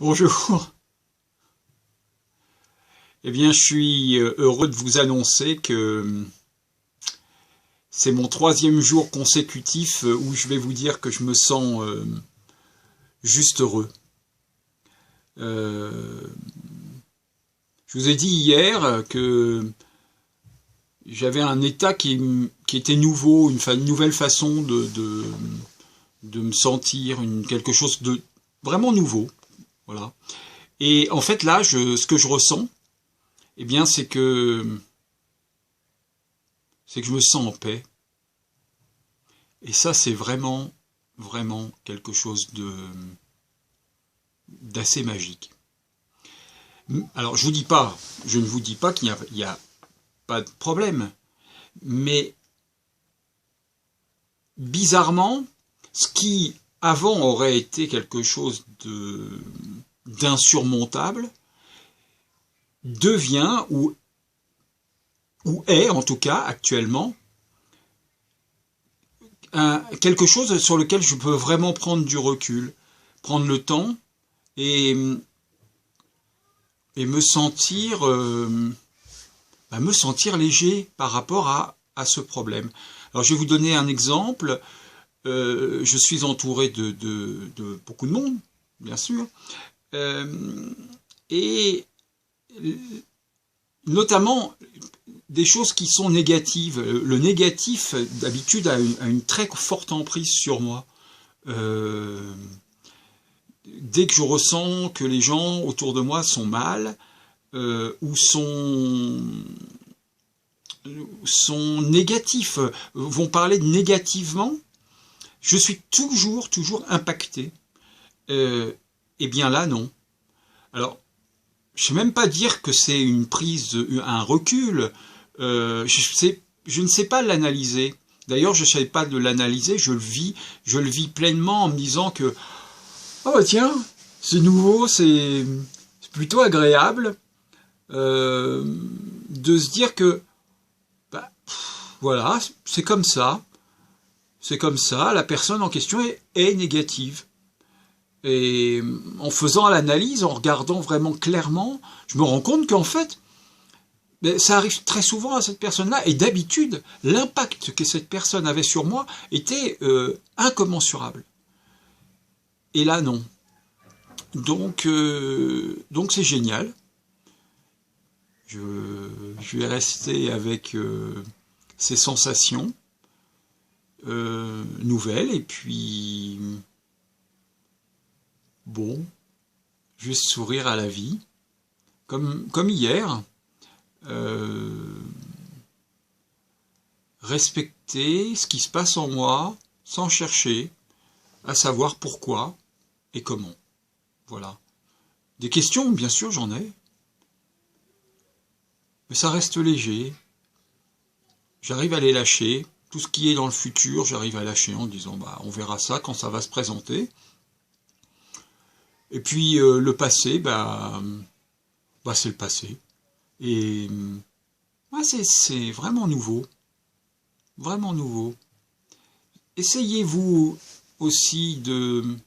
Bonjour. Eh bien, je suis heureux de vous annoncer que c'est mon 3e jour consécutif où je vais vous dire que je me sens juste heureux. Je vous ai dit hier que j'avais un état qui était nouveau, une nouvelle façon de me sentir, quelque chose de vraiment nouveau. Voilà. Et en fait, là, ce que je ressens, eh bien, c'est que je me sens en paix. Et ça, c'est vraiment, vraiment quelque chose d'assez magique. Alors, je ne vous dis pas qu'il n'y a pas de problème, mais bizarrement, ce qui avant aurait été quelque chose d'insurmontable, devient, ou est en tout cas actuellement, quelque chose sur lequel je peux vraiment prendre du recul, prendre le temps et me sentir léger par rapport à ce problème. Alors je vais vous donner un exemple. Je suis entouré de beaucoup de monde, bien sûr, et notamment des choses qui sont négatives. Le négatif, d'habitude, a une très forte emprise sur moi. Dès que je ressens que les gens autour de moi sont mal, ou sont négatifs, vont parler négativement, je suis toujours impacté. Eh bien là, non. Alors, je ne sais même pas dire que c'est un recul. Je ne sais pas l'analyser. D'ailleurs, je ne savais pas de l'analyser. Je le vis pleinement en me disant que oh bah tiens, c'est nouveau, c'est plutôt agréable de se dire que voilà, c'est comme ça, la personne en question est négative. Et en faisant l'analyse, en regardant vraiment clairement, je me rends compte qu'en fait, ça arrive très souvent à cette personne-là, et d'habitude, l'impact que cette personne avait sur moi était incommensurable. Et là, non. Donc c'est génial. Je vais rester avec ces sensations nouvelles, et puis bon, juste sourire à la vie, comme hier, respecter ce qui se passe en moi, sans chercher à savoir pourquoi et comment. Voilà. Des questions, bien sûr, j'en ai, mais ça reste léger. J'arrive à les lâcher. Tout ce qui est dans le futur, j'arrive à lâcher en disant bah on verra ça quand ça va se présenter. Et puis le passé, c'est le passé. Et c'est vraiment nouveau. Vraiment nouveau. Essayez-vous aussi de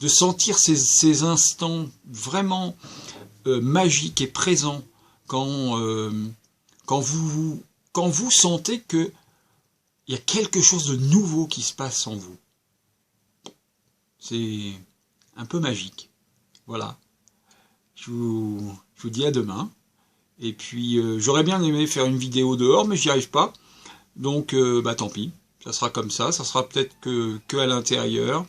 sentir ces instants vraiment magiques et présents quand vous sentez que il y a quelque chose de nouveau qui se passe en vous. C'est un peu magique. Voilà. Je vous dis à demain. Et puis, j'aurais bien aimé faire une vidéo dehors, mais j'y arrive pas. Donc, tant pis. Ça sera comme ça. Ça sera peut-être que à l'intérieur.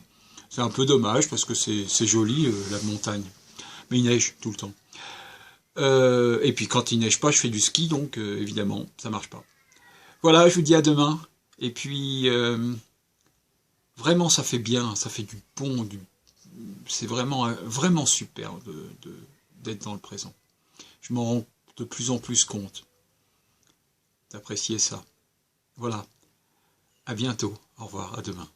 C'est un peu dommage, parce que c'est joli, la montagne. Mais il neige tout le temps. Et puis, quand il neige pas, je fais du ski, donc, évidemment, ça marche pas. Voilà, je vous dis à demain. Et puis, vraiment, ça fait bien. Ça fait du bon, c'est vraiment super d'être dans le présent. Je m'en rends de plus en plus compte d'apprécier ça. Voilà. À bientôt. Au revoir. À demain.